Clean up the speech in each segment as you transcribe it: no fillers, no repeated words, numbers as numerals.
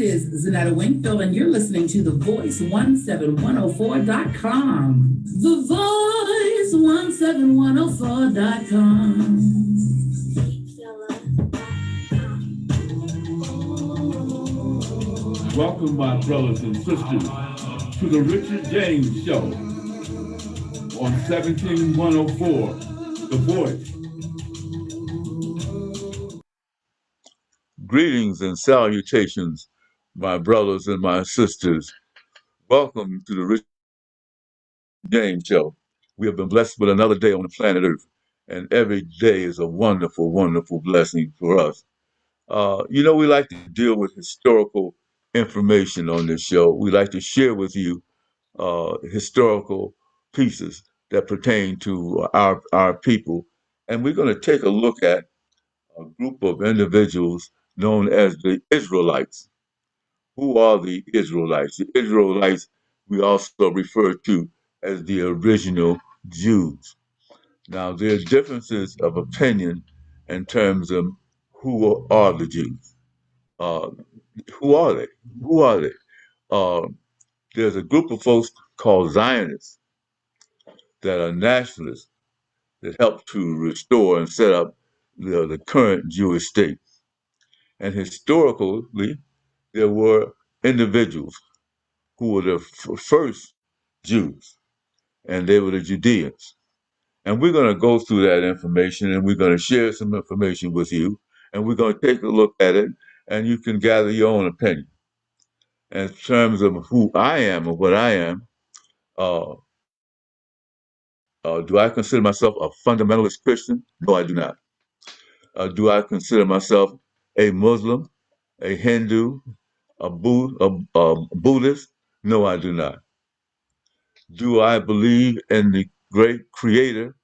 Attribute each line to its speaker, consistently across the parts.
Speaker 1: is Zanetta Wingfield, and you're listening to The Voice 17104.com. The Voice 17104.com.
Speaker 2: Welcome, my brothers and sisters, to the Richard James Show on 17104, The Voice. Greetings and salutations, my brothers and my sisters. Welcome to the Richard James Show. We have been blessed with another day on the planet Earth, and every day is a wonderful, wonderful blessing for us. We like to deal with historical information on this show. We like to share with you historical pieces that pertain to our people. And we're going to take a look at a group of individuals known as the Israelites. Who are the Israelites? The Israelites we also refer to as the original Jews. Now, there's differences of opinion in terms of who are the Jews. Uh, who are they? Who are they? Uh, there's a group of folks called Zionists that are nationalists that help to restore and set up the current Jewish state. And historically, there were individuals who were the first Jews, and they were the Judeans. And we're going to go through that information, and we're going to share some information with you, and we're going to take a look at it, and you can gather your own opinion. In terms of who I am and what I am, uh, do I consider myself a fundamentalist Christian? No, I do not. Do I consider myself a Muslim, a Hindu, a Buddhist? No, I do not. Do I believe in the great Creator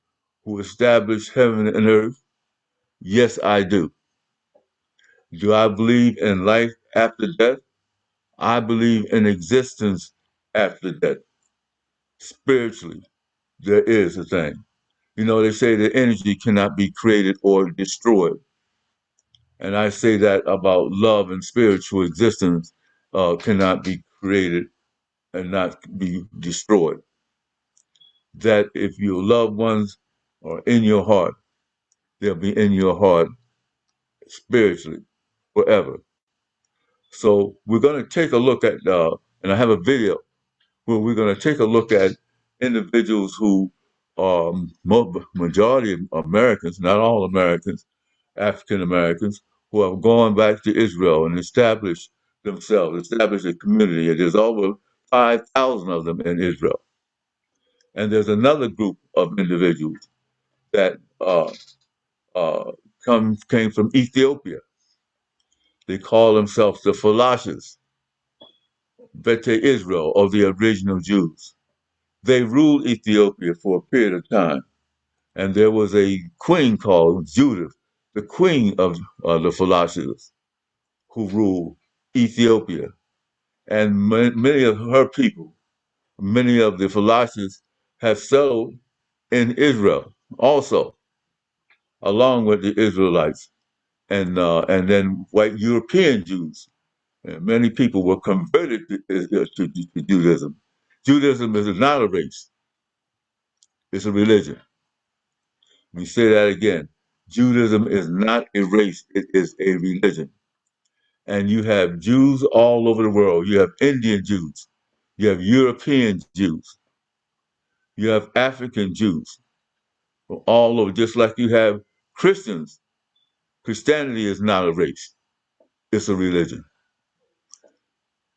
Speaker 2: who established heaven and earth? Yes, I do. Do I believe in life after death? I believe in existence after death. Spiritually, there is a thing. They say that energy cannot be created or destroyed. And I say that about love and spiritual existence cannot be created and not be destroyed. That if your loved ones are in your heart, they'll be in your heart spiritually forever. So we're going to take a look at, and I have a video where we're going to take a look at individuals who are majority of Americans, not all Americans, African Americans, who have gone back to Israel and established themselves, established a community. And there's over 5,000 of them in Israel. And there's another group of individuals that uh, came from Ethiopia. They call themselves the Falashas, Bete Israel, or the original Jews. They ruled Ethiopia for a period of time. And there was a queen called Judith, the queen of the Falashas, who ruled Ethiopia. And many of her people, many of the Falashas, have settled in Israel also, along with the Israelites, and then white European Jews. And many people were converted to Judaism. Judaism is not a race; it's a religion. Let me say that again. Judaism is not a race; it is a religion. And you have Jews all over the world. You have Indian Jews, you have European Jews, you have African Jews from all over, just like you have Christians. Christianity is not a race; it's a religion.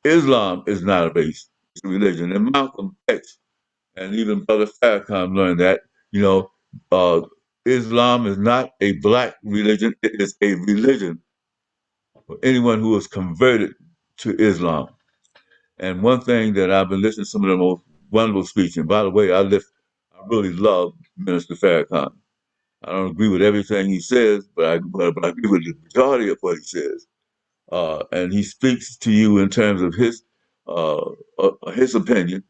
Speaker 2: Islam is not a race; it's a religion. And Malcolm X and even Brother Farrakhan learned that, you know, uh, Islam is not a black religion; it is a religion for anyone who is converted to Islam. And one thing that I've been listening to some of the most wonderful speeches, and by the way, I really love Minister Farrakhan. I don't agree with everything he says, but I agree with the majority of what he says. And he speaks to you in terms of his opinion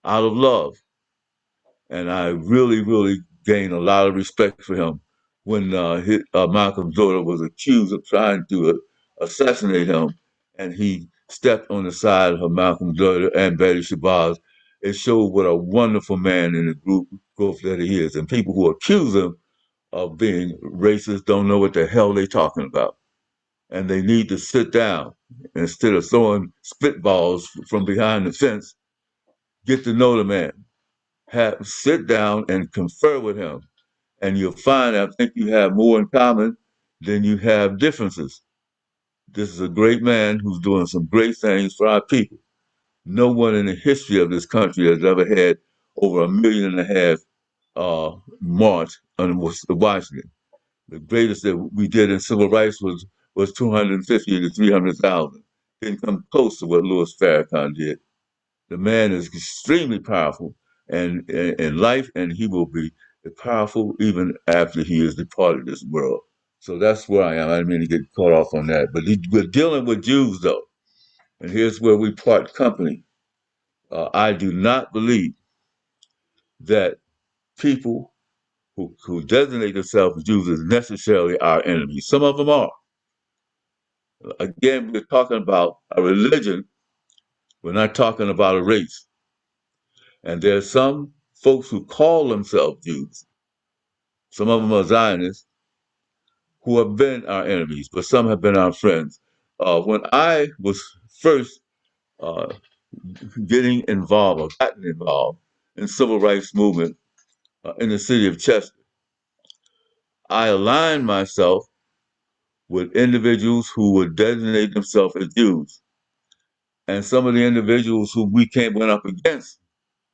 Speaker 2: out of love. And I really, really gained a lot of respect for him when Malcolm's daughter was accused of trying to assassinate him. and he stepped on the side of Malcolm Gladwell and Betty Shabazz. It showed what a wonderful man in the growth that he is. And people who accuse him of being racist don't know what the hell they're talking about. And they need to sit down instead of throwing spitballs from behind the fence. Get to know the man. Sit down and confer with him. And you'll find, I think you have more in common than you have differences. This is a great man who's doing some great things for our people. No one in the history of this country has ever had over 1.5 million march on Washington. The greatest that we did in civil rights was 250 to 300,000. Didn't come close to what Louis Farrakhan did. The man is extremely powerful and in life, and he will be powerful even after he is departed this world. So that's where I am. I didn't mean to get caught off on that. But we're dealing with Jews, though. And here's where we part company. I do not believe that people who designate themselves as Jews is necessarily our enemies. Some of them are. Again, we're talking about a religion. We're not talking about a race. And there's some folks who call themselves Jews. Some of them are Zionists who have been our enemies, but some have been our friends. When I was first uh, getting involved or gotten involved in civil rights movement in the city of Chester, I aligned myself with individuals who would designate themselves as Jews. And some of the individuals who went up against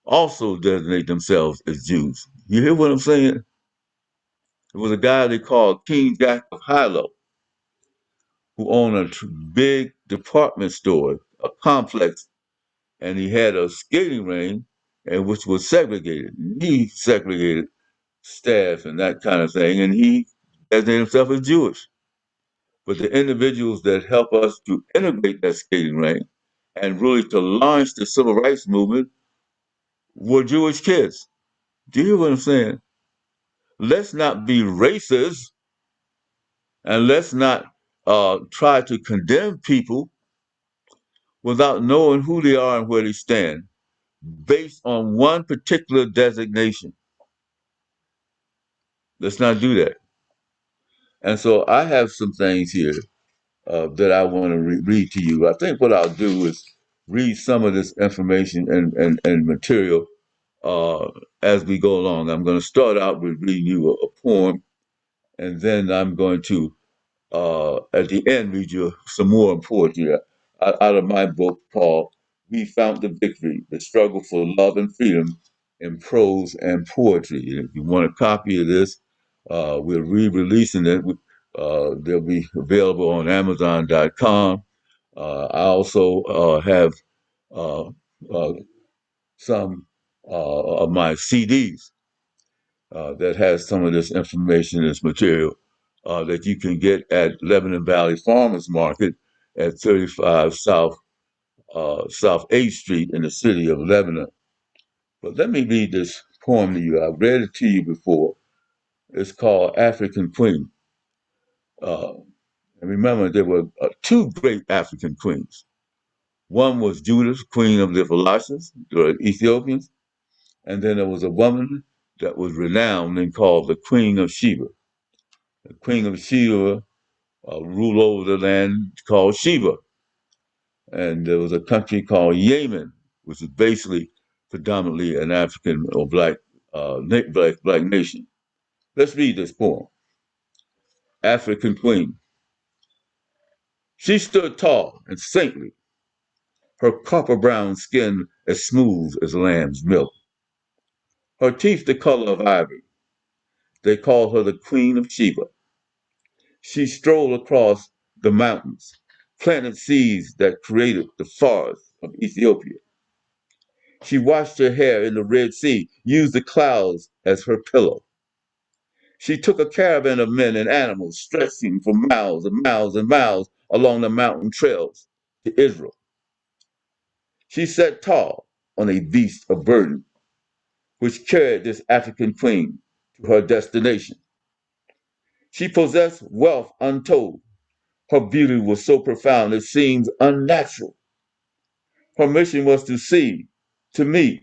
Speaker 2: also designate themselves as Jews. You hear what I'm saying? There was a guy they called King Jack of Hilo who owned a big department store, a complex, and he had a skating ring, and which was segregated. He segregated staff and that kind of thing, and he designated himself as Jewish. But the individuals that help us to integrate that skating ring and really to launch the civil rights movement were Jewish kids. Do you hear what I'm saying? Let's not be racist and let's not try to condemn people without knowing who they are and where they stand based on one particular designation. Let's not do that. And so I have some things here that I want to read to you. I think what I'll do is read some of this information and material as we go along. I'm going to start out with reading you a poem, and then I'm going to, at the end, read you some more poetry out of my book called We Found the Victory, The Struggle for Love and Freedom in Prose and Poetry. If you want a copy of this, we're re-releasing it. They'll be available on Amazon.com. I also have uh, uh, some of my CDs that has some of this information, this material that you can get at Lebanon Valley Farmers Market at 35 South 8th Street in the city of Lebanon. But let me read this poem to you. I've read it to you before. It's called African Queen. Uh, and remember, there were two great African queens. One was Judith, queen of the Philistines, the Ethiopians, and then there was a woman that was renowned and called the Queen of Sheba. The Queen of Sheba ruled over the land called Shiva, and there was a country called Yemen, which is basically predominantly an African or black nation. Let's read this poem. African Queen. She stood tall and saintly, her copper brown skin as smooth as lamb's milk, her teeth the color of ivory. They called her the Queen of Sheba. She strolled across the mountains, planted seeds that created the forests of Ethiopia. She washed her hair in the Red Sea, used the clouds as her pillow. She took a caravan of men and animals, stretching for miles and miles and miles along the mountain trails to Israel. She sat tall on a beast of burden, which carried this African queen to her destination. She possessed wealth untold, Her beauty was so profound it seems unnatural. Her mission was to see, to meet,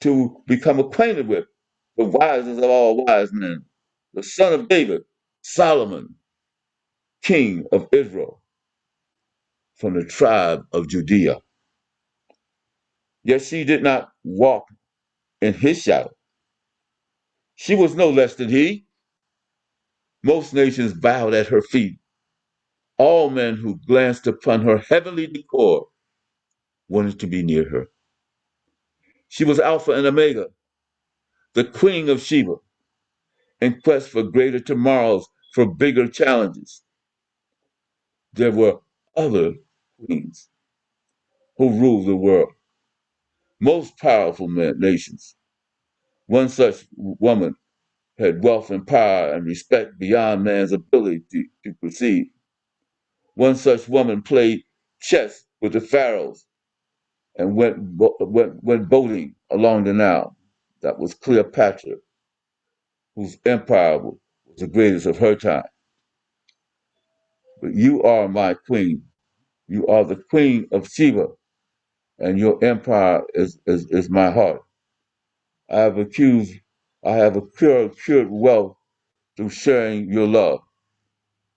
Speaker 2: to become acquainted with the wisest of all wise men, the son of David, Solomon, king of Israel, from the tribe of Judea. Yet she did not walk in his shadow. She was no less than he. Most nations bowed at her feet. All men who glanced upon her heavenly decor wanted to be near her. She was Alpha and Omega, the queen of Shiva, in quest for greater tomorrows, for bigger challenges. There were other queens who ruled the world, most powerful nations. One such woman had wealth and power and respect beyond man's ability to perceive. One such woman played chess with the pharaohs and went boating along the Nile. That was Cleopatra, whose empire was the greatest of her time. But you are my queen. You are the queen of Shiva, and your empire is my heart. I have accused, I have cured wealth through sharing your love.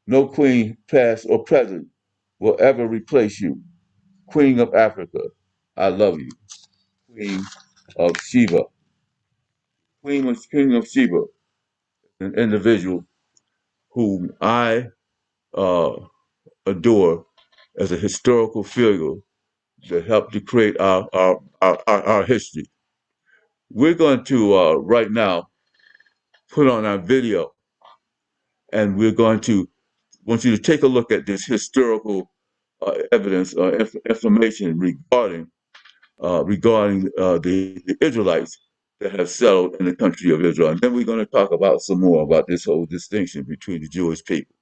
Speaker 2: No queen, past or present, will ever replace you. Queen of Africa, I love you. Queen of Shiva. Queen of Shiva, an individual whom I uh, adore as a historical figure that helped to create our history. We're going to right now put on our video, and we're going to want you to take a look at this historical evidence, information regarding the Israelites that have settled in the country of Israel. And then we're going to talk about some more about this whole distinction between the Jewish people.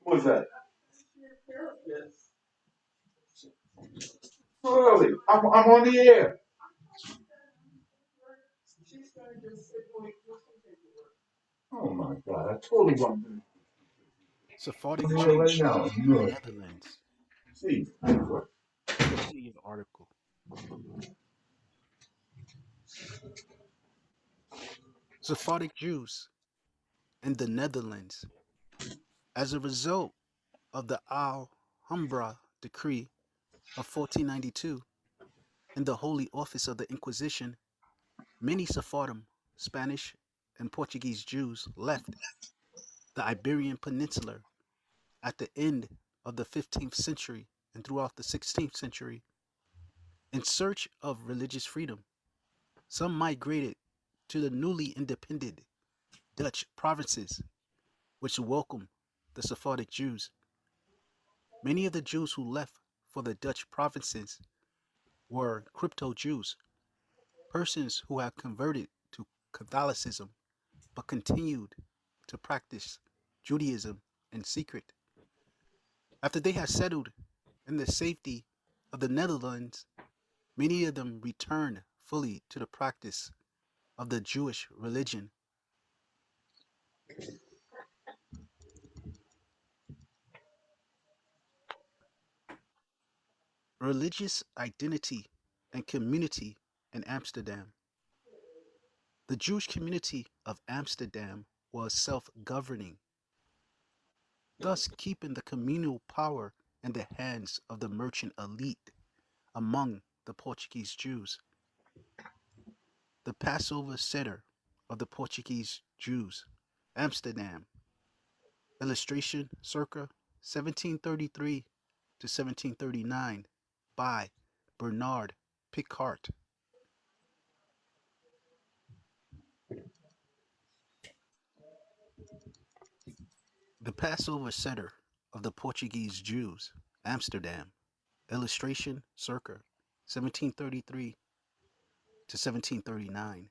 Speaker 2: Who is that? So early. I'm on the air. Oh my God! I totally want to
Speaker 3: Sephardic
Speaker 2: come here right
Speaker 3: Jews
Speaker 2: now.
Speaker 3: in the
Speaker 2: Look,
Speaker 3: Netherlands.
Speaker 2: see.
Speaker 3: Continue the article. Sephardic Jews in the Netherlands. As a result of the Alhambra Decree of 1492 and the Holy Office of the Inquisition, many Sephardim, Spanish, and Portuguese Jews left the Iberian Peninsula at the end of the 15th century and throughout the 16th century in search of religious freedom. Some migrated to the newly independent Dutch provinces, which welcomed the Sephardic Jews. Many of the Jews who left for the Dutch provinces were crypto Jews, persons who had converted to Catholicism but continued to practice Judaism in secret. After they had settled in the safety of the Netherlands, many of them returned fully to the practice of the Jewish religion. Religious identity and community in Amsterdam. The Jewish community of Amsterdam was self governing, thus keeping the communal power in the hands of the merchant elite among the Portuguese Jews. The Passover Center of the Portuguese Jews, Amsterdam. Illustration circa 1733 to 1739 by Bernard Picart. The Passover Seder of the Portuguese Jews, Amsterdam. Illustration circa 1733 to 1739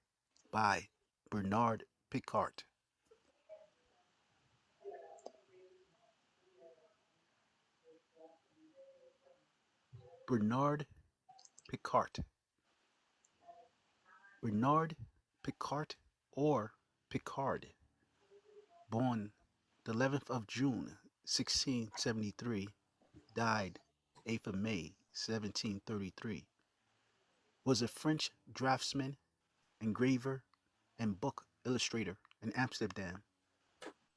Speaker 3: by Bernard Picart. Bernard Picart. Bernard Picart or Picard, born the 11th of June 1673, died 8th of May 1733, was a French draftsman, engraver, and book illustrator in Amsterdam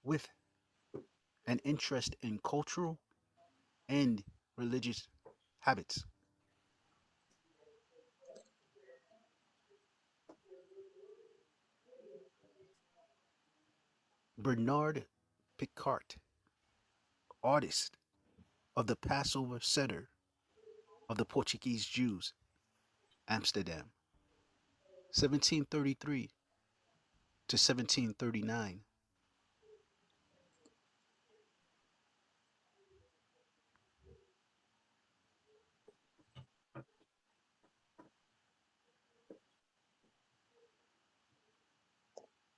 Speaker 3: with an interest in cultural and religious habits. Bernard Picart, artist of the Passover Seder of the Portuguese Jews, Amsterdam, 1733 to 1739.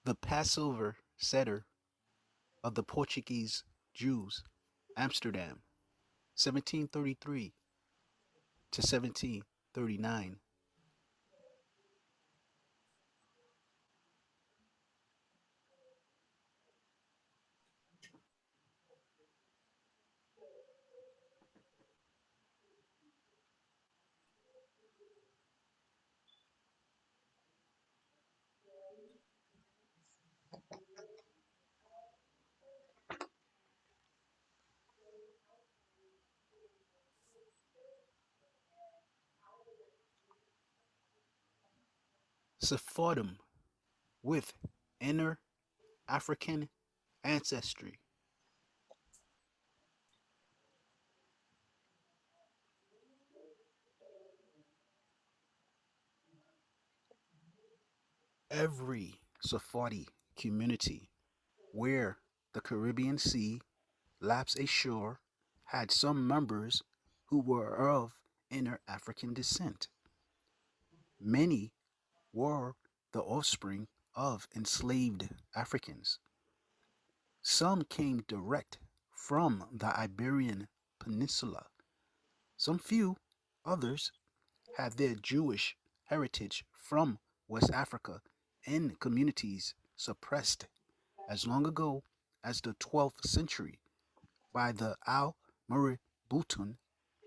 Speaker 3: The Passover Seder of the Portuguese Jews, Amsterdam, 1733 to 1739. Sephardim with inner African ancestry. Every Sephardi community where the Caribbean Sea laps ashore had some members who were of inner African descent. Many were the offspring of enslaved Africans. Some came direct from the Iberian Peninsula. Some few others had their Jewish heritage from West Africa in communities suppressed as long ago as the 12th century by the Al Murabutun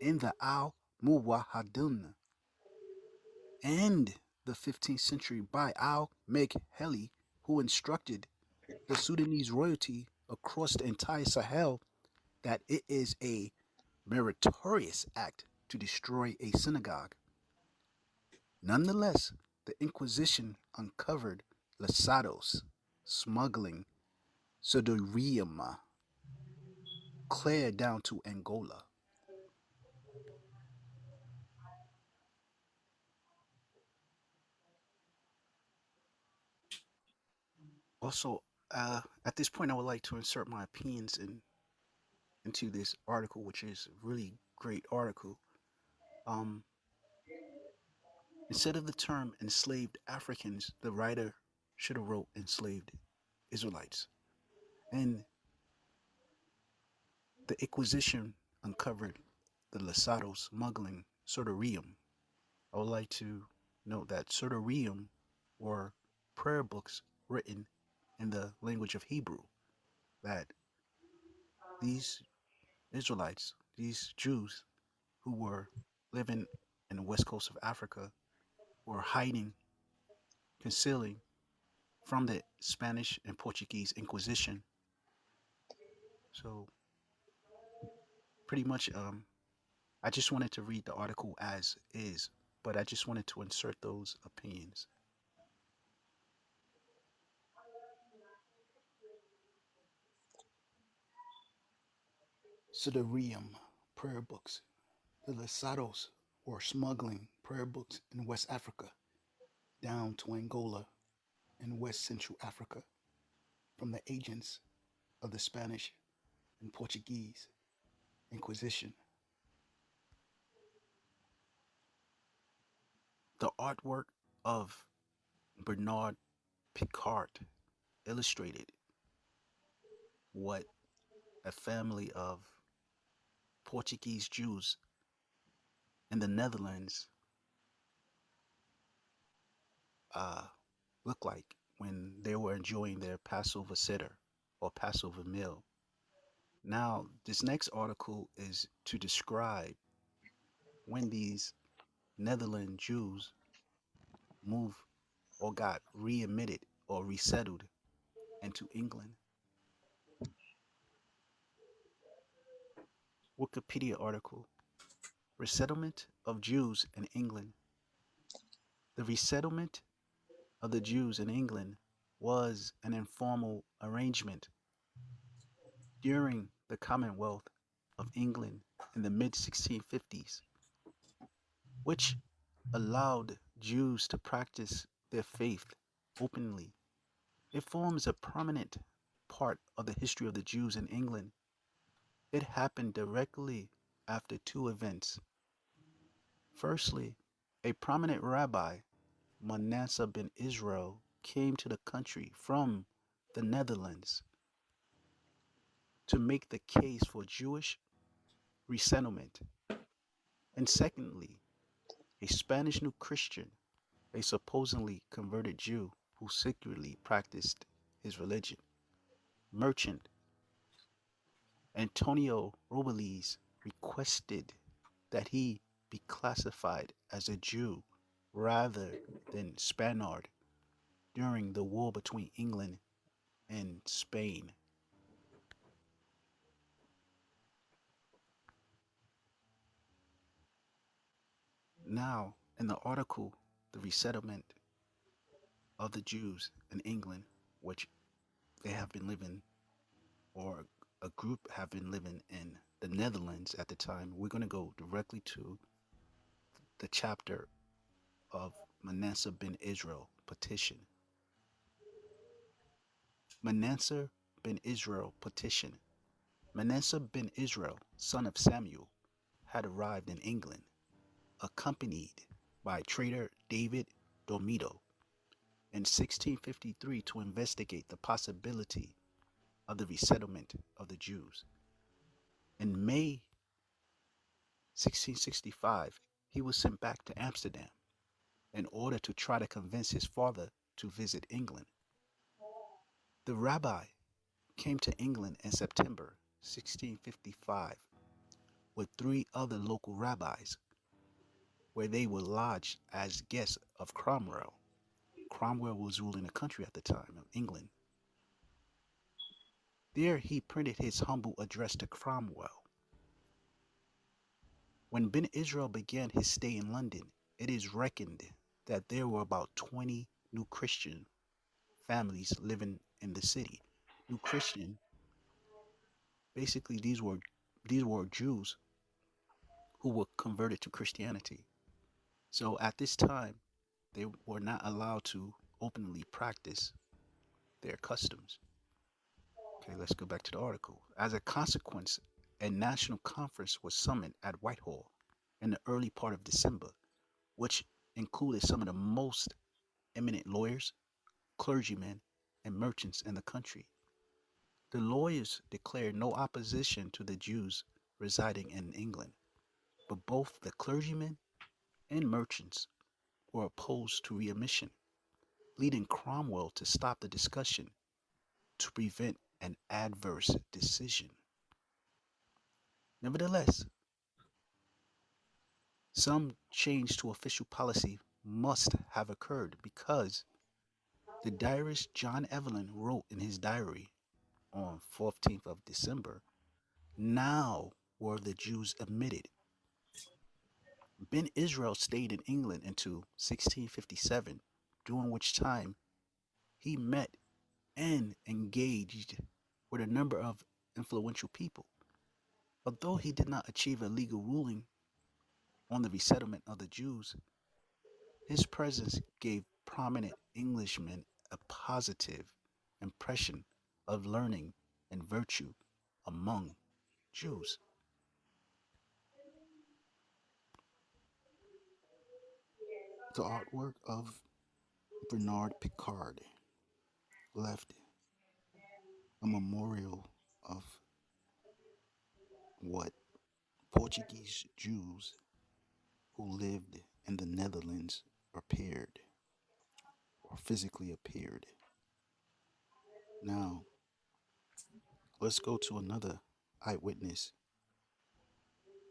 Speaker 3: in the Al Muwahadun, and the 15th century by Al Megheli, who instructed the Sudanese royalty across the entire Sahel that it is a meritorious act to destroy a synagogue. Nonetheless, the Inquisition uncovered Lasados smuggling sodorium clear down to Angola. Also, at this point, I would like to insert my opinions into this article, which is a really great article. Um, Instead of the term enslaved Africans, the writer should have wrote enslaved Israelites. And the Inquisition uncovered the Lasado smuggling Sortorium. I would like to note that Sortorium were prayer books written in the language of Hebrew that these Israelites, these Jews who were living in the west coast of Africa, were hiding, concealing from the Spanish and Portuguese Inquisition. So pretty much, I just wanted to read the article as is, but I just wanted to insert those opinions. Sidereum prayer books. The Lesados were smuggling prayer books in West Africa down to Angola and West Central Africa from the agents of the Spanish and Portuguese Inquisition. The artwork of Bernard Picard illustrated what a family of Portuguese Jews in the Netherlands uh, looked like when they were enjoying their Passover Seder or Passover meal. Now, this next article is to describe when these Netherlands Jews moved or got readmitted or resettled into England. Wikipedia article: Resettlement of Jews in England. The resettlement of the Jews in England was an informal arrangement during the Commonwealth of England in the mid 1650s, which allowed Jews to practice their faith openly. It forms a prominent part of the history of the Jews in England. It happened directly after two events. Firstly, a prominent rabbi, Manasseh ben Israel, came to the country from the Netherlands to make the case for Jewish resettlement. And secondly, a Spanish New Christian, a supposedly converted Jew who secretly practiced his religion, merchant Antonio Robles, requested that he be classified as a Jew rather than Spaniard during the war between England and Spain. Now, in the article, the resettlement of the Jews in England, which they have been living, or a group have been living in the Netherlands at the time, we're going to go directly to the chapter of Manasseh ben Israel petition. Manasseh ben Israel petition. Manasseh ben Israel, son of Samuel, had arrived in England, accompanied by trader David Dormido in 1653 to investigate the possibility of the resettlement of the Jews. In May 1665, he was sent back to Amsterdam in order to try to convince his father to visit England. The rabbi came to England in September 1655 with three other local rabbis, where they were lodged as guests of Cromwell. Cromwell was ruling the country at the time of England. There he printed his humble address to Cromwell. When Ben Israel began his stay in London, it is reckoned that there were about 20 New Christian families living in the city. New Christian, basically these were Jews who were converted to Christianity. So at this time, they were not allowed to openly practice their customs. Okay, let's go back to the article. As a consequence, a national conference was summoned at Whitehall in the early part of December, which included some of the most eminent lawyers, clergymen, and merchants in the country. The lawyers declared no opposition to the Jews residing in England, but both the clergymen and merchants were opposed to readmission, leading Cromwell to stop the discussion to prevent an adverse decision. Nevertheless, some change to official policy must have occurred because the diarist John Evelyn wrote in his diary on 14th of December, now were the Jews admitted. Ben Israel stayed in England until 1657, during which time he met and engaged with a number of influential people. Although he did not achieve a legal ruling on the resettlement of the Jews, his presence gave prominent Englishmen a positive impression of learning and virtue among Jews. The artwork of Bernard Picard left a memorial of what Portuguese Jews who lived in the Netherlands appeared or physically appeared. Now, let's go to another eyewitness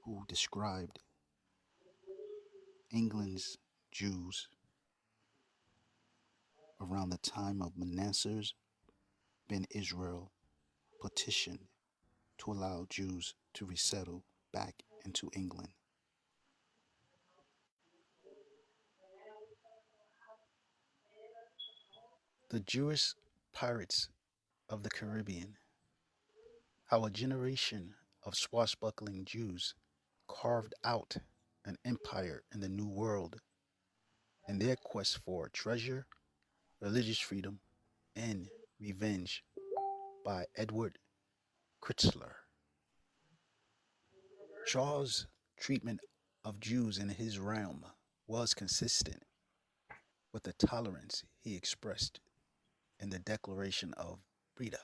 Speaker 3: who described England's Jews around the time of Manasseh ben Israel petition to allow Jews to resettle back into England. The Jewish pirates of the Caribbean, how a generation of swashbuckling Jews carved out an empire in the New World in their quest for treasure, religious freedom, and revenge by Edward Chrysler. Shaw's treatment of Jews in his realm was consistent with the tolerance he expressed in the Declaration of Breda.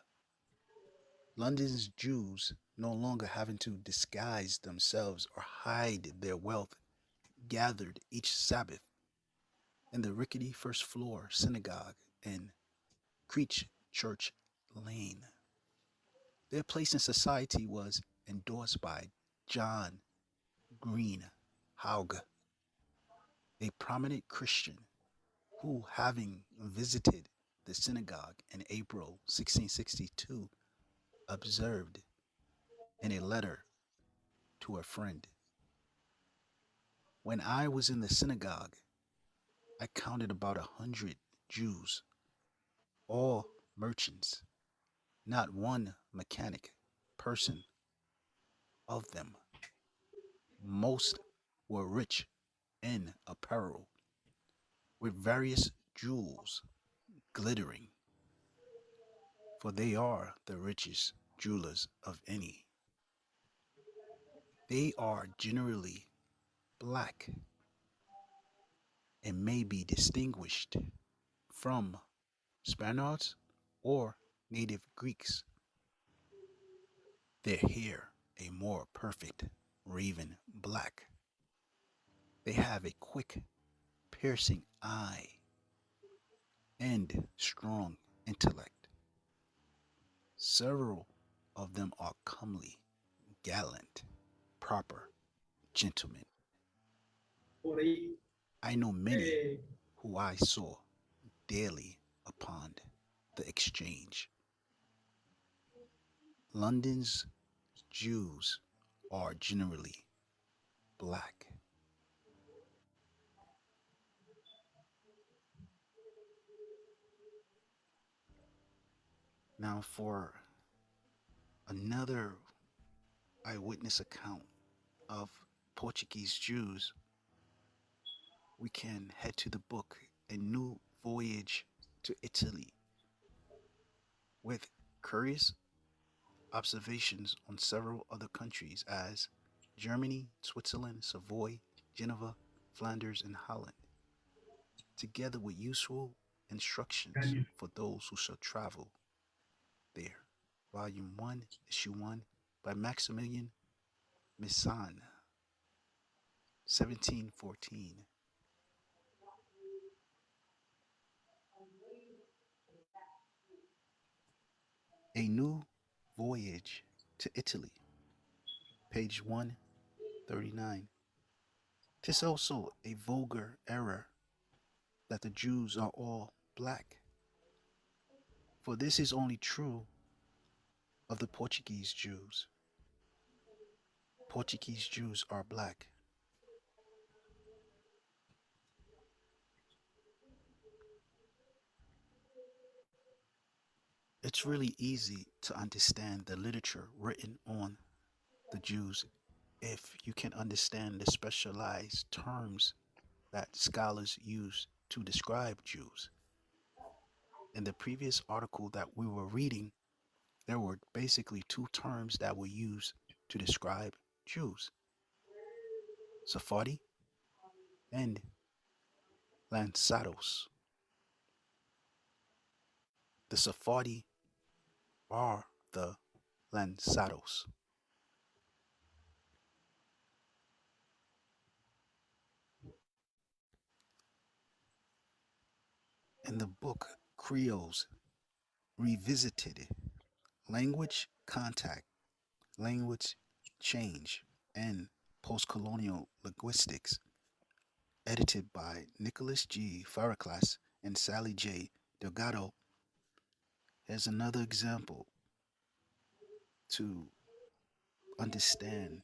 Speaker 3: London's Jews, no longer having to disguise themselves or hide their wealth, gathered each Sabbath in the rickety first floor synagogue in Creech Church Lane. Their place in society was endorsed by John Green Haug, a prominent Christian who, having visited the synagogue in April 1662, observed in a letter to a friend, "When I was in the synagogue, I counted about 100 Jews, all merchants, not one mechanic person of them. Most were rich in apparel, with various jewels glittering, for they are the richest jewelers of any. They are generally black and may be distinguished from Spaniards or native Greeks. Their hair a more perfect raven black. They have a quick, piercing eye and strong intellect. Several of them are comely, gallant, proper gentlemen. I know many who I saw daily upon the exchange. London's Jews are generally black." Now, for another eyewitness account of Portuguese Jews, we can head to the book A New Voyage to Italy with curious observations on several other countries as Germany, Switzerland, Savoy, Geneva, Flanders, and Holland, together with useful instructions for those who shall travel there. Volume 1, Issue 1 by Maximilian Missan, 1714. A New Voyage to Italy, page 139. 'Tis also a vulgar error that the Jews are all black, for this is only true of the Portuguese Jews. Portuguese Jews are black. It's really easy to understand the literature written on the Jews if you can understand the specialized terms that scholars use to describe Jews. In the previous article that we were reading, there were basically two terms that were used to describe Jews: Sephardi and Lanzados. The Sephardi are the Lanzados. In the book Creoles Revisited, Language Contact, Language Change, and Postcolonial Linguistics, edited by Nicholas G. Farraklas and Sally J. Delgado, here's another example to understand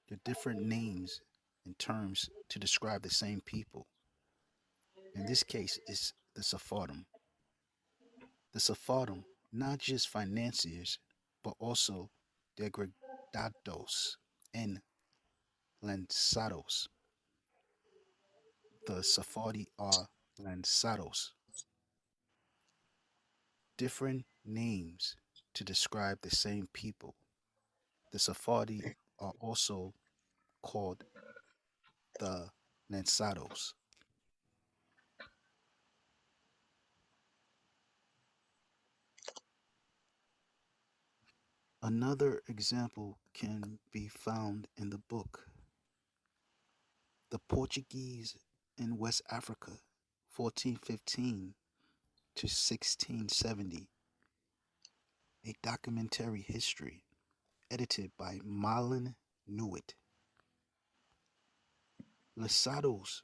Speaker 3: the different names and terms to describe the same people. In this case, it's the Sephardim. The Sephardim, not just financiers, but also degradados and lanzados. The Sephardi are lanzados. Different names to describe the same people. The Sephardi are also called the lanzados. Another example can be found in the book The Portuguese in West Africa, 1415 to 1670, a documentary history edited by Marlon Newitt. Lasados,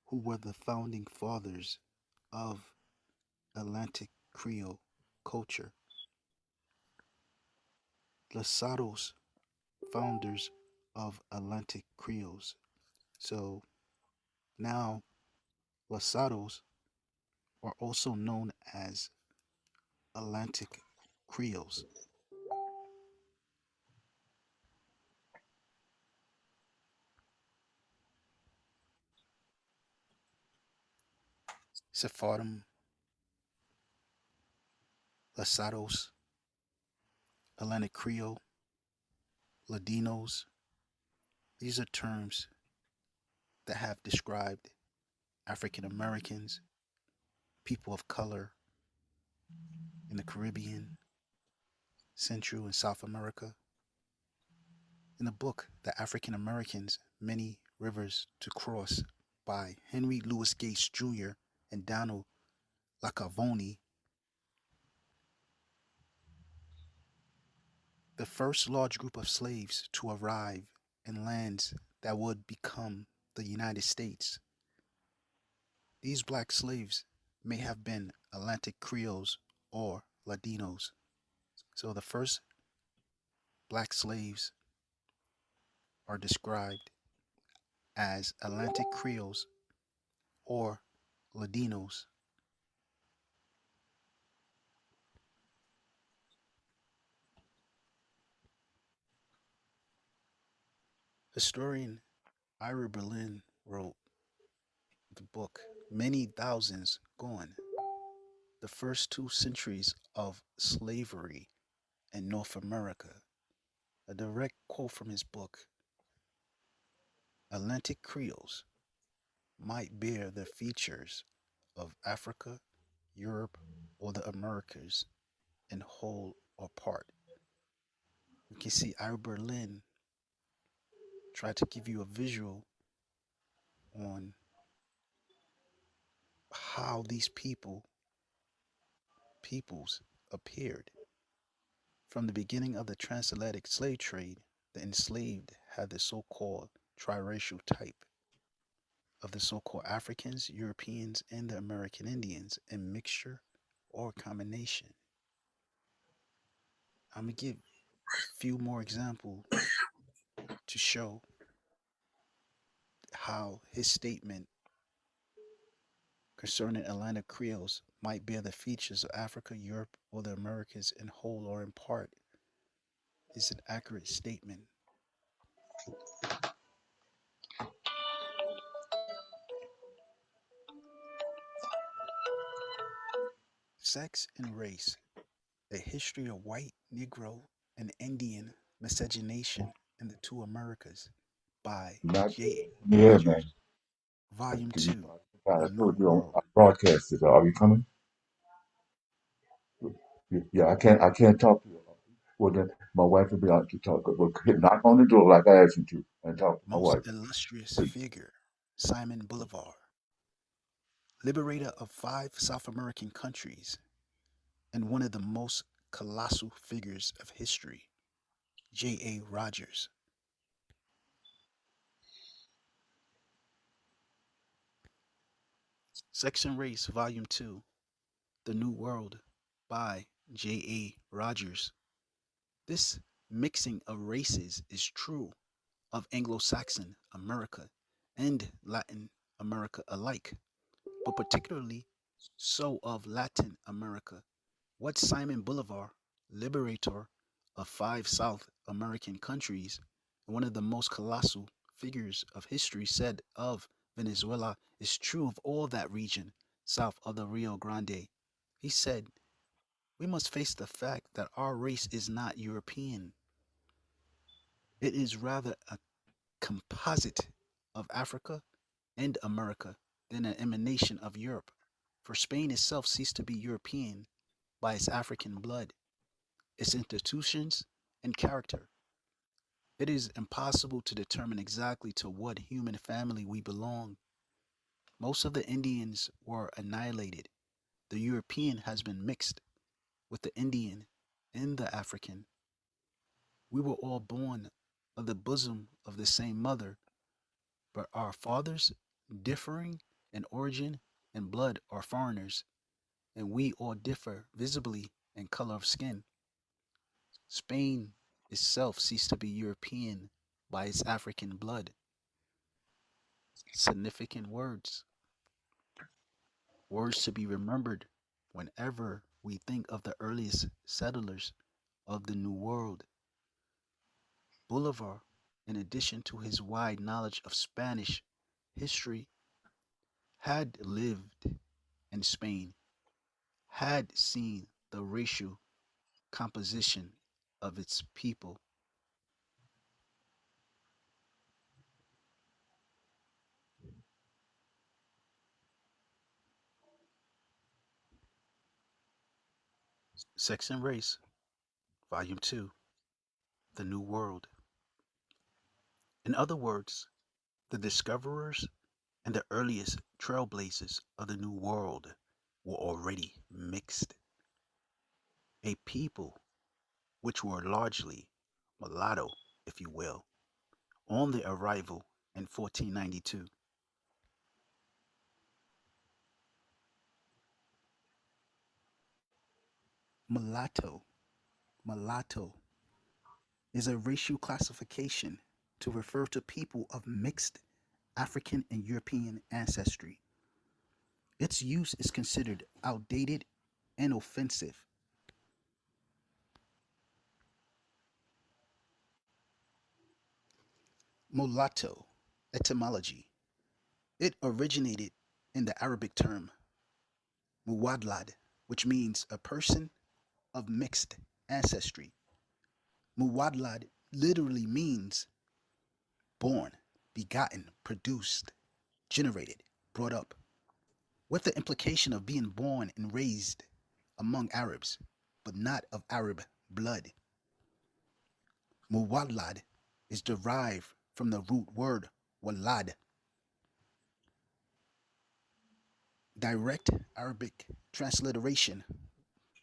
Speaker 3: who were the founding fathers of Atlantic Creole culture. Lasados, founders of Atlantic Creoles. So now Lasados are also known as Atlantic Creoles. Sephardim, Lasados, Atlantic Creole, Ladinos, these are terms that have described African Americans, people of color in the Caribbean, Central and South America. In the book, The African Americans, Many Rivers to Cross by Henry Louis Gates Jr. and Donald Lacavoni, the first large group of slaves to arrive in lands that would become the United States. These black slaves may have been Atlantic Creoles or Ladinos. So the first black slaves are described as Atlantic Creoles or Ladinos. Historian Ira Berlin wrote the book Many Thousands Gone, the first 2 centuries of slavery in North America. A direct quote from his book: Atlantic Creoles might bear the features of Africa, Europe, or the Americas in whole or part. You can see Ira Berlin tried to give you a visual on how these peoples appeared. From the beginning of the transatlantic slave trade, the enslaved had the so-called triracial type of the so-called Africans, Europeans, and the American Indians in mixture or combination. I'm gonna give a few more examples to show how his statement concerning Atlantic Creoles might bear the features of Africa, Europe, or the Americas in whole or in part is an accurate statement. Sex and Race: A History of White, Negro, and Indian Miscegenation in the Two Americas by
Speaker 2: Not
Speaker 3: J.
Speaker 2: yeah, man.
Speaker 3: Rogers, Volume
Speaker 2: Can you
Speaker 3: 2,
Speaker 2: I
Speaker 3: The New
Speaker 2: told you on
Speaker 3: World.
Speaker 2: broadcast it. Are you coming? Yeah, I can't talk to you. Well then my wife will be out to talk. Well, knock on the door like I asked you to and talk to my
Speaker 3: Most
Speaker 2: wife.
Speaker 3: illustrious
Speaker 2: Please.
Speaker 3: figure, Simon Bolivar, liberator of five South American countries and one of the most colossal figures of history, J. A. Rogers. Sex and Race, Volume 2, The New World by J. A. Rogers. This mixing of races is true of Anglo Saxon America and Latin America alike, but particularly so of Latin America. What Simon Bolivar, liberator of five South American countries and one of the most colossal figures of history, said of Venezuela is true of all that region south of the Rio Grande. He said, we must face the fact that our race is not European. It is rather a composite of Africa and America than an emanation of Europe. For Spain itself ceased to be European by its African blood, its institutions, and character. It is impossible to determine exactly to what human family we belong. Most of the Indians were annihilated. The European has been mixed with the Indian and the African. We were all born of the bosom of the same mother, but our fathers, differing in origin and blood, are foreigners, and we all differ visibly in color of skin. Spain itself ceased to be European by its African blood. Significant words, words to be remembered whenever we think of the earliest settlers of the New World. Bolivar, in addition to his wide knowledge of Spanish history, had lived in Spain, had seen the racial composition of its people. Sex and Race, Volume 2, The New World. In other words, the discoverers and the earliest trailblazers of the New World were already mixed, a people which were largely mulatto, if you will, on their arrival in 1492. Mulatto, mulatto is a racial classification to refer to people of mixed African and European ancestry. Its use is considered outdated and offensive. Mulatto, etymology. It originated in the Arabic term muwadlad, which means a person of mixed ancestry. Muwadlad literally means born, begotten, produced, generated, brought up, with the implication of being born and raised among Arabs, but not of Arab blood. Muwadlad is derived from the root word walad, direct Arabic transliteration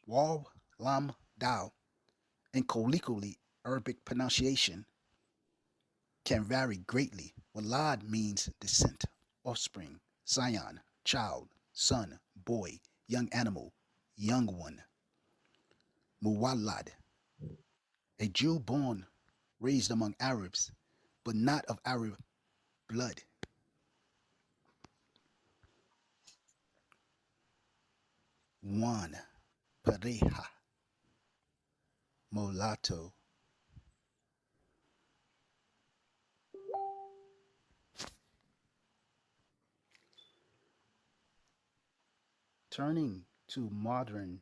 Speaker 3: wal lam dal, and colloquially Arabic pronunciation can vary greatly. Walad means descent, offspring, scion, child, son, boy, young animal, young one. Muwallad, a Jew born, raised among Arabs, but not of Arab blood. One, pareja, mulatto, Turning to modern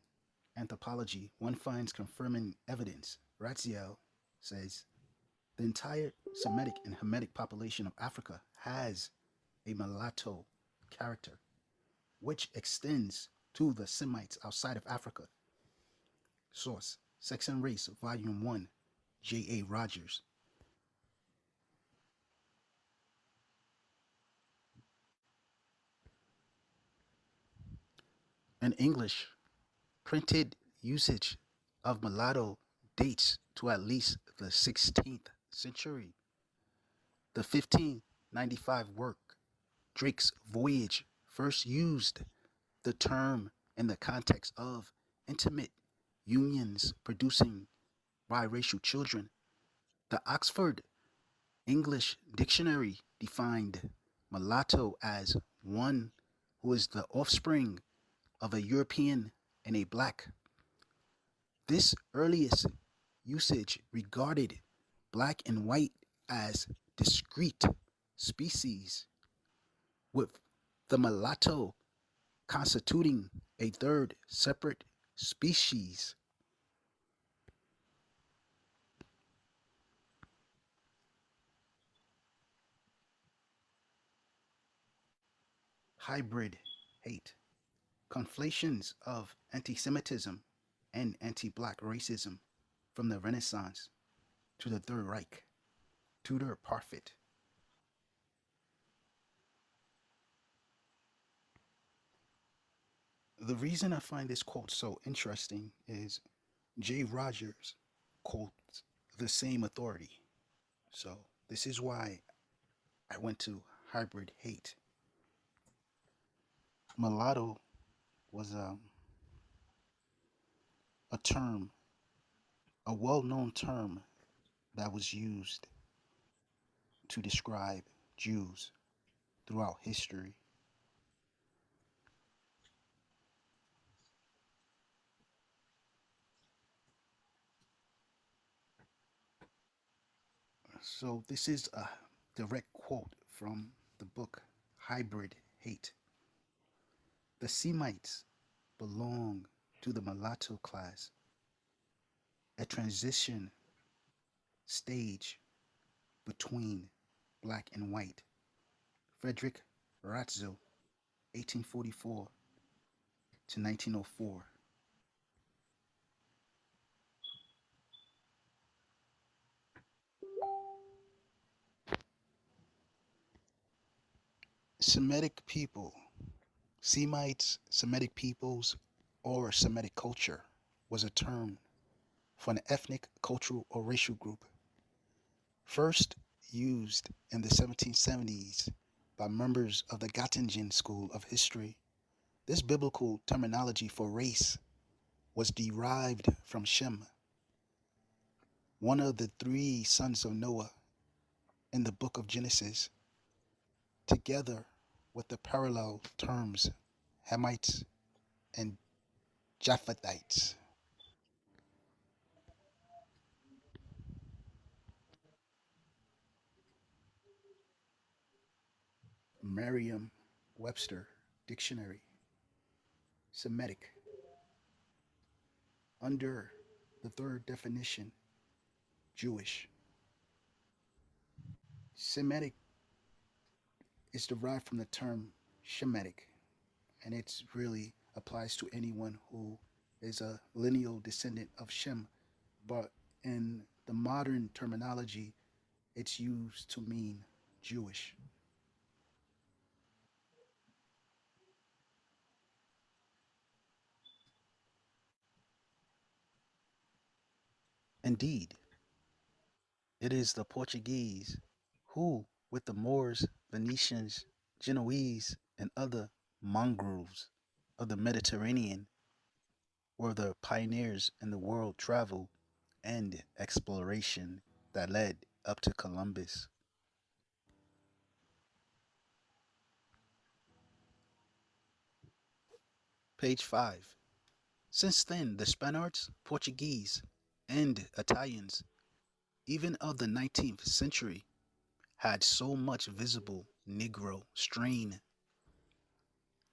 Speaker 3: anthropology, one finds confirming evidence. Ratziel says the entire Semitic and Hamitic population of Africa has a mulatto character, which extends to the Semites outside of Africa. Source: Sex and Race, Volume 1, J.A. Rogers. In English, printed usage of mulatto dates to at least the 16th century. The 1595 work, Drake's Voyage, first used the term in the context of intimate unions producing biracial children. The Oxford English Dictionary defined mulatto as one who is the offspring of a European and a black. This earliest usage regarded black and white as discrete species, with the mulatto constituting a third separate species. Hybrid hate, conflations of anti Semitism and anti black racism from the Renaissance to the Third Reich. Tudor Parfit. The reason I find this quote so interesting is J. Rogers quotes the same authority. So this is why I went to hybrid hate. Mulatto was a term, a well known term that was used to describe Jews throughout history. So this is a direct quote from the book Hybrid Hate. The Semites belong to the mulatto class, a transition stage between black and white. Frederick Ratzel, 1844 to 1904. Semitic people, Semites, Semitic peoples, or Semitic culture was a term for an ethnic, cultural, or racial group first used in the 1770s by members of the Göttingen School of History. This biblical terminology for race was derived from Shem, one of the three sons of Noah in the book of Genesis, together with the parallel terms Hamites and Japhethites. Merriam Webster Dictionary. Semitic. Under the third definition, Jewish. Semitic is derived from the term Shemitic, and it really applies to anyone who is a lineal descendant of Shem. But in the modern terminology, it's used to mean Jewish. Indeed, it is the Portuguese who, with the Moors, Venetians, Genoese, and other mongrels of the Mediterranean, were the pioneers in the world travel and exploration that led up to Columbus. Page 5. Since then, the Spaniards, Portuguese, and Italians, even of the 19th century, had so much visible Negro strain.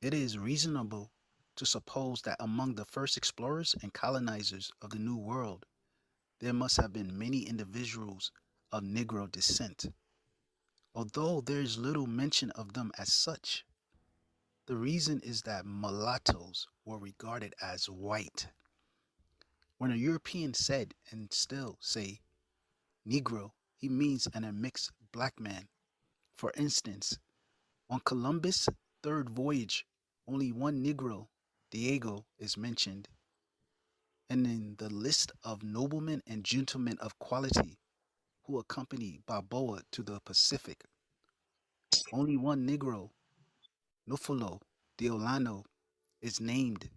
Speaker 3: It is reasonable to suppose that among the first explorers and colonizers of the New World, there must have been many individuals of Negro descent, although there is little mention of them as such. The reason is that mulattoes were regarded as white. When a European said and still say Negro, he means an mixed black man. For instance, on Columbus' third voyage, only one Negro, Diego, is mentioned, and in the list of noblemen and gentlemen of quality who accompanied Balboa to the Pacific, only one Negro, Nufolo de Olano, is named,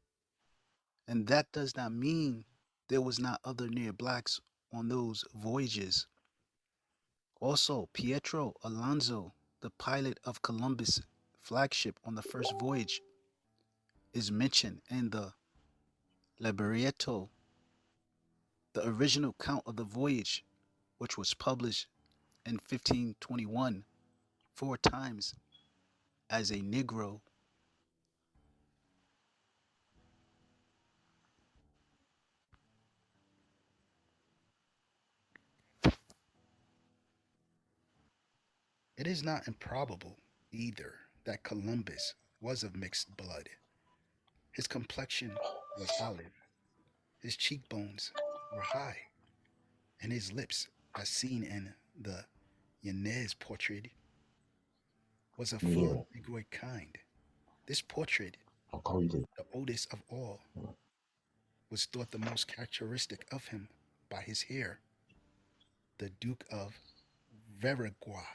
Speaker 3: and that does not mean there was not other near blacks on those voyages. Also, Pietro Alonso, the pilot of Columbus' flagship on the first voyage, is mentioned in the Libretto, the original account of the voyage, which was published in 1521 four times as a Negro. It is not improbable either that Columbus was of mixed blood. His complexion was olive, his cheekbones were high, and his lips, as seen in the Yanez portrait, was a full
Speaker 2: Yeah,
Speaker 3: negroid kind. This portrait,
Speaker 2: I'll call you later.
Speaker 3: the oldest of all, was thought the most characteristic of him by his hair, the Duke of Veragua.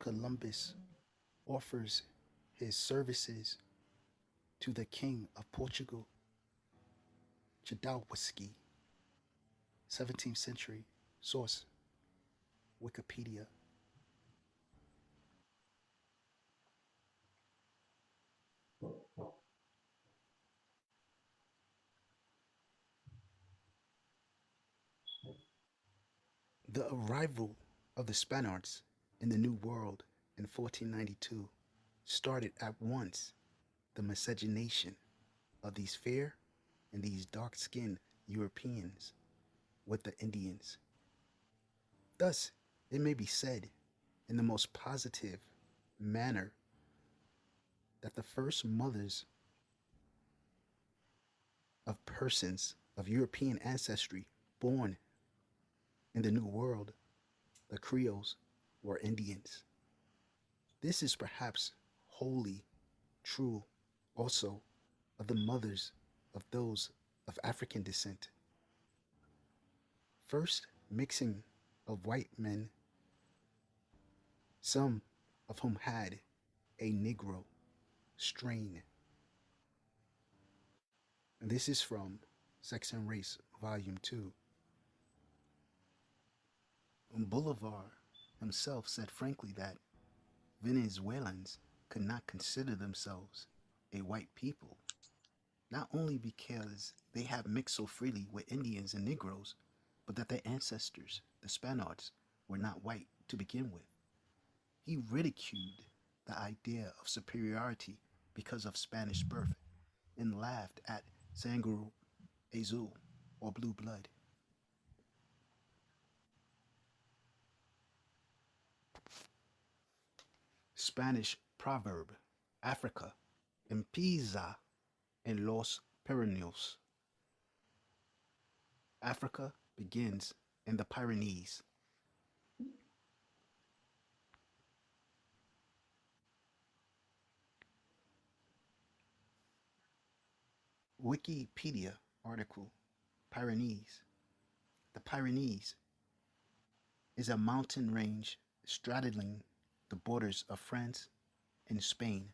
Speaker 3: Columbus offers his services to the King of Portugal, Chadalwski, 17th century. Source, Wikipedia. The arrival of the Spaniards in the New World in 1492 started at once the miscegenation of these fair and these dark skinned Europeans with the Indians. Thus, it may be said in the most positive manner that the first mothers of persons of European ancestry born in the New World, the Creoles, were Indians. This is perhaps wholly true also of the mothers of those of African descent. First mixing of white men, some of whom had a Negro strain. And this is from Sex and Race, Volume 2. Bolivar himself said frankly that Venezuelans could not consider themselves a white people, not only because they have mixed so freely with Indians and Negroes, but that their ancestors, the Spaniards, were not white to begin with. He ridiculed the idea of superiority because of Spanish birth and laughed at sangre azul, or blue blood. Spanish proverb, Africa empieza en los Pirineos. Africa begins in the Pyrenees. Wikipedia article, Pyrenees. The Pyrenees is a mountain range straddling the borders of France and Spain.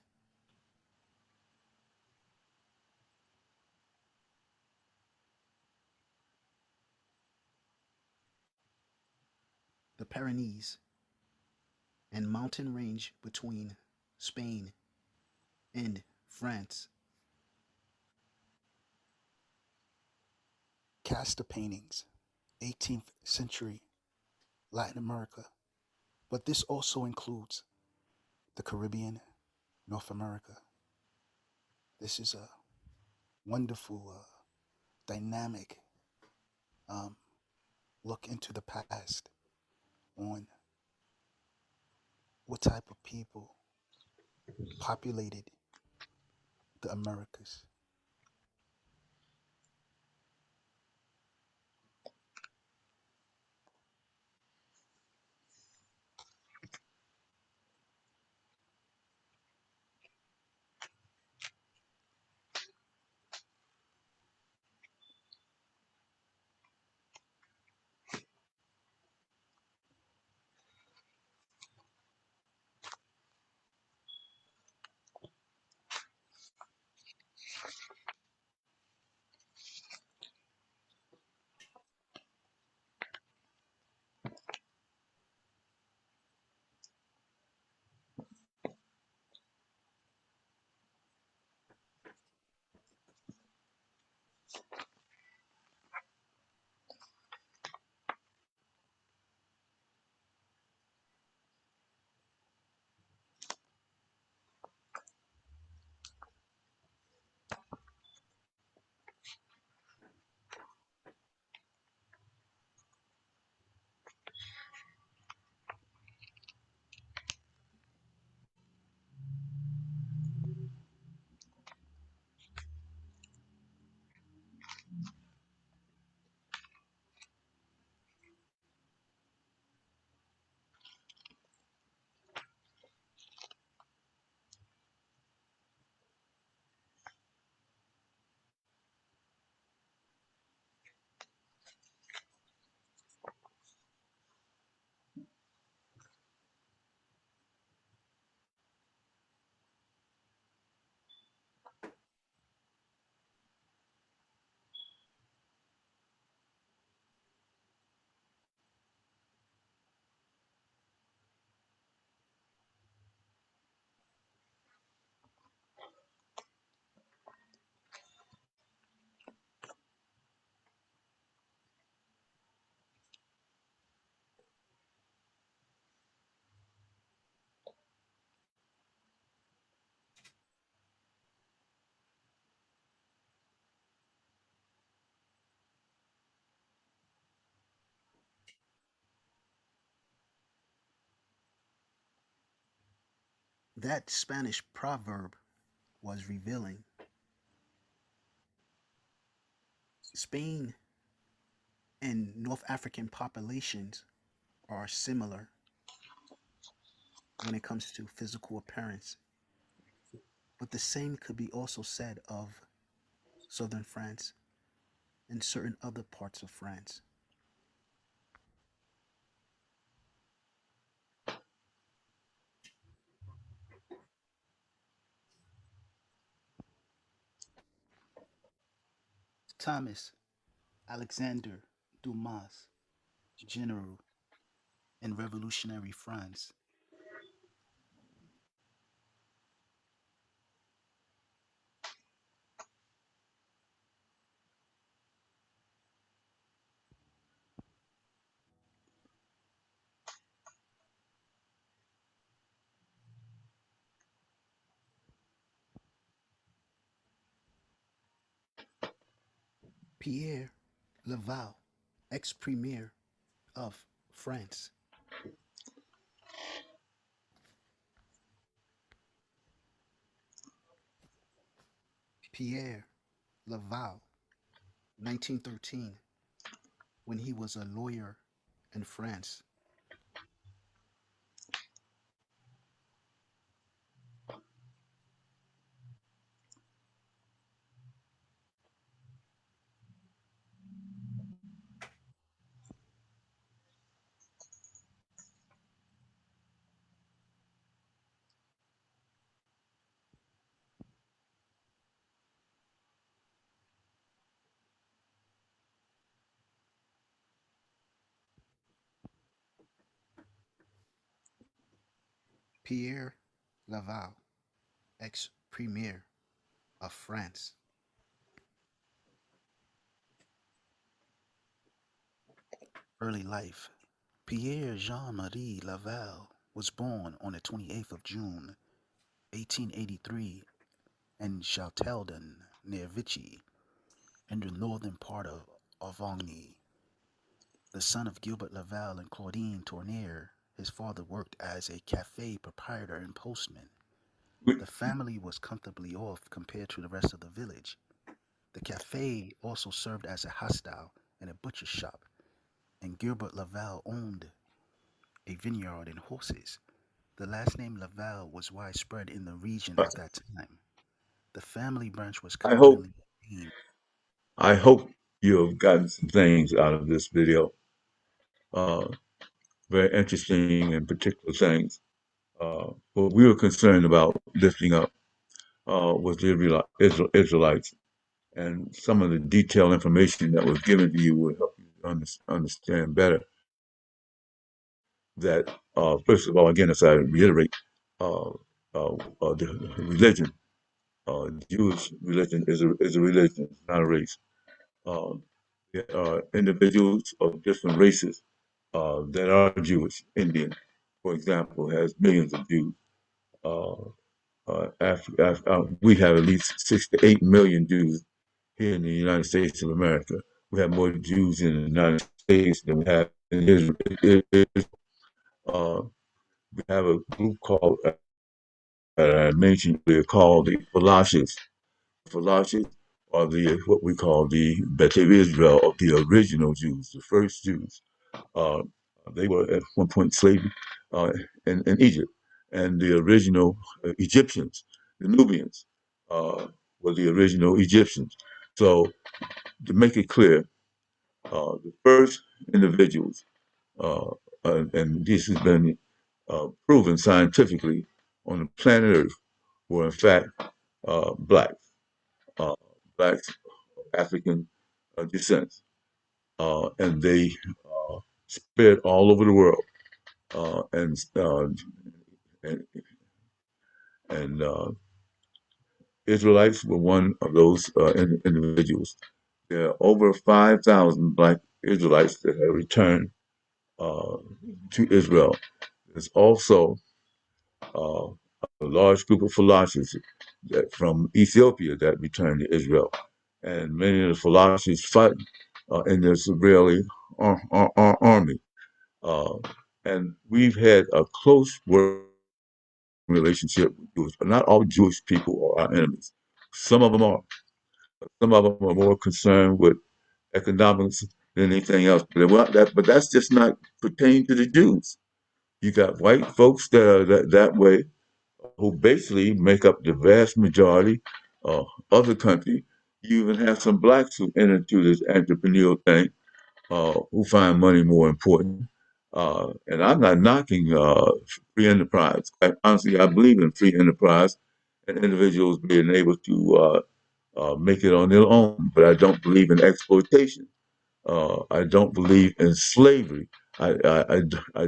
Speaker 3: The Pyrenees and mountain range between Spain and France. Casta paintings, 18th century Latin America, but this also includes the Caribbean, North America. This is a wonderful, dynamic um, look into the past on what type of people populated the Americas. That Spanish proverb was revealing. Spain and North African populations are similar when it comes to physical appearance, but the same could be also said of southern France and certain other parts of France. Thomas Alexander Dumas, general in revolutionary France. Pierre Laval, ex-premier of France. Pierre Laval, 1913, when he was a lawyer in France. Pierre Laval, ex-premier of France. Early life. Pierre Jean-Marie Laval was born on the 28th of June, 1883 in Châteldon, near Vichy, in the northern part of Auvergne. The son of Gilbert Laval and Claudine Tournier, his father worked as a cafe proprietor and postman.
Speaker 2: We,
Speaker 3: The family was comfortably off compared to the rest of the village. The cafe also served as a hostel and a butcher shop, and Gilbert Laval owned a vineyard and horses. The last name Laval was widespread in the region at that time. The family branch was
Speaker 2: I hope
Speaker 3: confidently named.
Speaker 2: I hope you have gotten some things out of this video. Uh, Very interesting and particular things. What we were concerned about lifting up was the Israelites, and some of the detailed information that was given to you will help you understand better that, first of all, again, as I reiterate, uh, the religion, Jewish religion is a religion, it's not a race. Uh, there are individuals of different races that are Jewish. Indian, for example, has millions of Jews. Uh, we have at least 6 to 8 million Jews here in the United States of America. We have more Jews in the United States than we have in Israel. Uh, we have a group called, that I mentioned earlier, called the Falashas. Falashas are the what we call the Beta Israel of the original Jews, the first Jews. Uh, they were at one point slaves in Egypt, and the original Egyptians, the Nubians, were the original Egyptians. So to make it clear, the first individuals, uh, and this has been proven scientifically on the planet Earth, were in fact blacks, uh, blacks of African descent, and they spread all over the world. And and Israelites were one of those individuals. There are over 5,000 black Israelites that have returned uh, to Israel. There's also uh, a large group of philosophers from Ethiopia that returned to Israel. And many of the philosophers fight in the Israeli army. Uh, and we've had a close working relationship with Jews, but not all Jewish people are our enemies. Some of them are. Some of them are more concerned with economics than anything else. But that's just not pertaining to the Jews. You got white folks that are that way, who basically make up the vast majority of the country. You even have some blacks who enter into this entrepreneurial thing, who find money more important. And I'm not knocking free enterprise. Quite honestly, I believe in free enterprise and individuals being able to make it on their own. But I don't believe in exploitation. I don't believe in slavery. I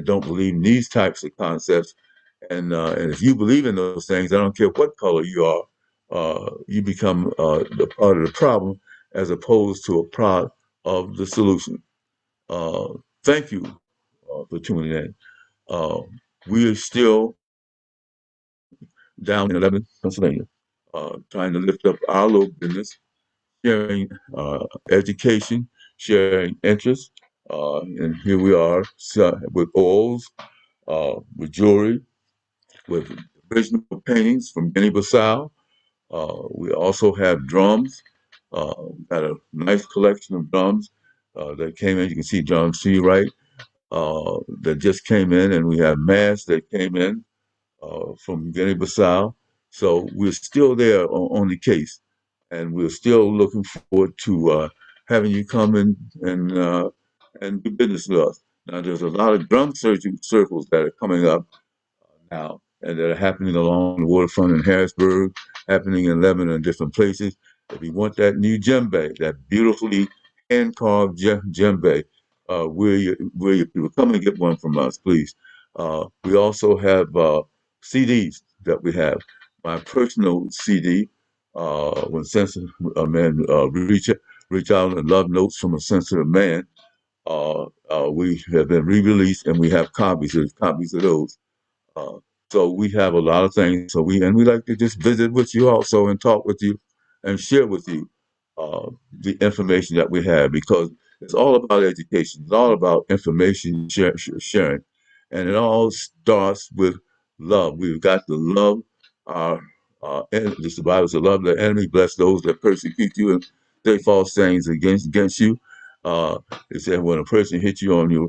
Speaker 2: don't believe in these types of concepts. And if you believe in those things, I don't care what color you are, you become the part of the problem as opposed to a part of the solution. Uh, Thank you for tuning in. Uh, we are still down in Lebanon, Pennsylvania, trying to lift up our little business, sharing education, sharing interests. And here we are with oils, with jewelry, with original paintings from Guinea-Bissau. We also have drums. Got a nice collection of drums that came in. You can see John C. Right that just came in, and we have masks that came in from Guinea-Bissau. So we're still there on the case, and we're still looking forward to having you come in and do business with us. Now, there's a lot of drum circles that are coming up now, and that are happening along the waterfront in Harrisburg, happening in Lebanon and different places. If you want that new djembe, that beautifully hand-carved djembe, where you people come and get one from us, please. We also have CDs that we have. My personal CD, when sensitive man reach out and love notes from a sensitive man. we have been re-released, and we have copies of those. Uh, so we have a lot of things. So we like to just visit with you also and talk with you and share with you the information that we have, because it's all about education. It's all about information sharing, and it all starts with love. We've got to love our the Bible says, "Love the enemy, bless those that persecute you, and say false things against you." Uh, it said, when a person hits you on your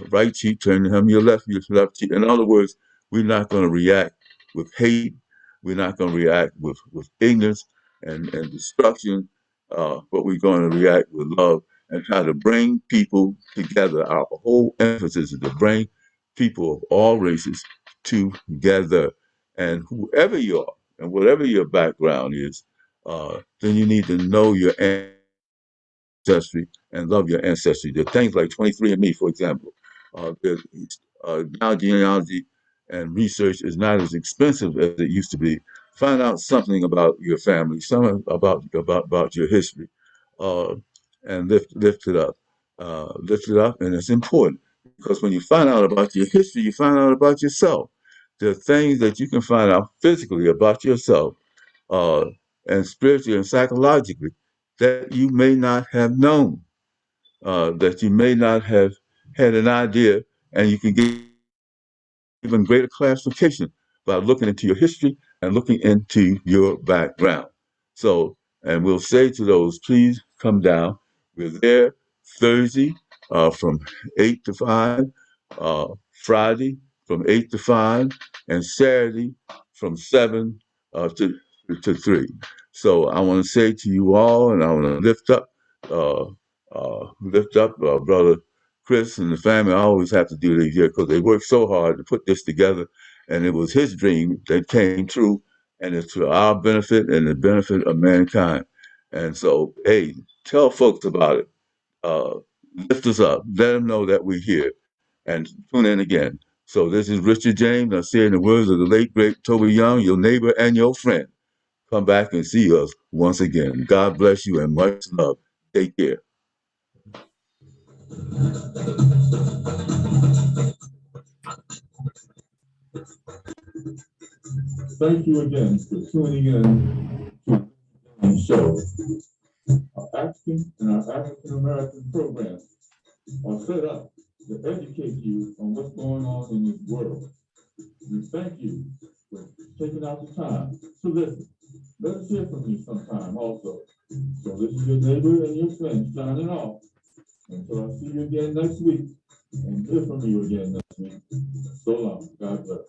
Speaker 2: right cheek, turn to him your left cheek. In other words, we're not going to react with hate. We're not going to react with ignorance and destruction, but we're going to react with love and try to bring people together. Our whole emphasis is to bring people of all races together. And whoever you are and whatever your background is, then you need to know your ancestry and love your ancestry. There are things like 23andMe, for example. Now genealogy and research is not as expensive as it used to be. Find out something about your family, something about your history, uh, and lift it up. Lift it up, and it's important because when you find out about your history, you find out about yourself. There are things that you can find out physically about yourself, uh, and spiritually and psychologically, that you may not have known, that you may not have had an idea, and you can get even greater clarification by looking into your history and looking into your background. So, and we'll say to those, please come down. We're there Thursday from 8 to 5, uh, Friday from 8 to 5, and Saturday from 7 to 3. So I want to say to you all, and I want to uh, lift up Brother Chris and the family. I always have to do these here because they worked so hard to put this together, and it was his dream that came true, and it's to our benefit and the benefit of mankind. And so, hey, tell folks about it. Uh, Lift us up. Let them know that we're here, and tune in again. So this is Richard James. I say in the words of the late great Toby Young, your neighbor and your friend. Come back and see us once again. God bless you and much love. Take care. Thank you again for tuning in to the show. Our African and our African American programs are set up to educate you on what's going on in this world. We thank you for taking out the time to listen. Let us hear from you sometime also. So this is your neighbor and your friend signing off. Until I see you again next week and hear from you again next week. So long. God bless.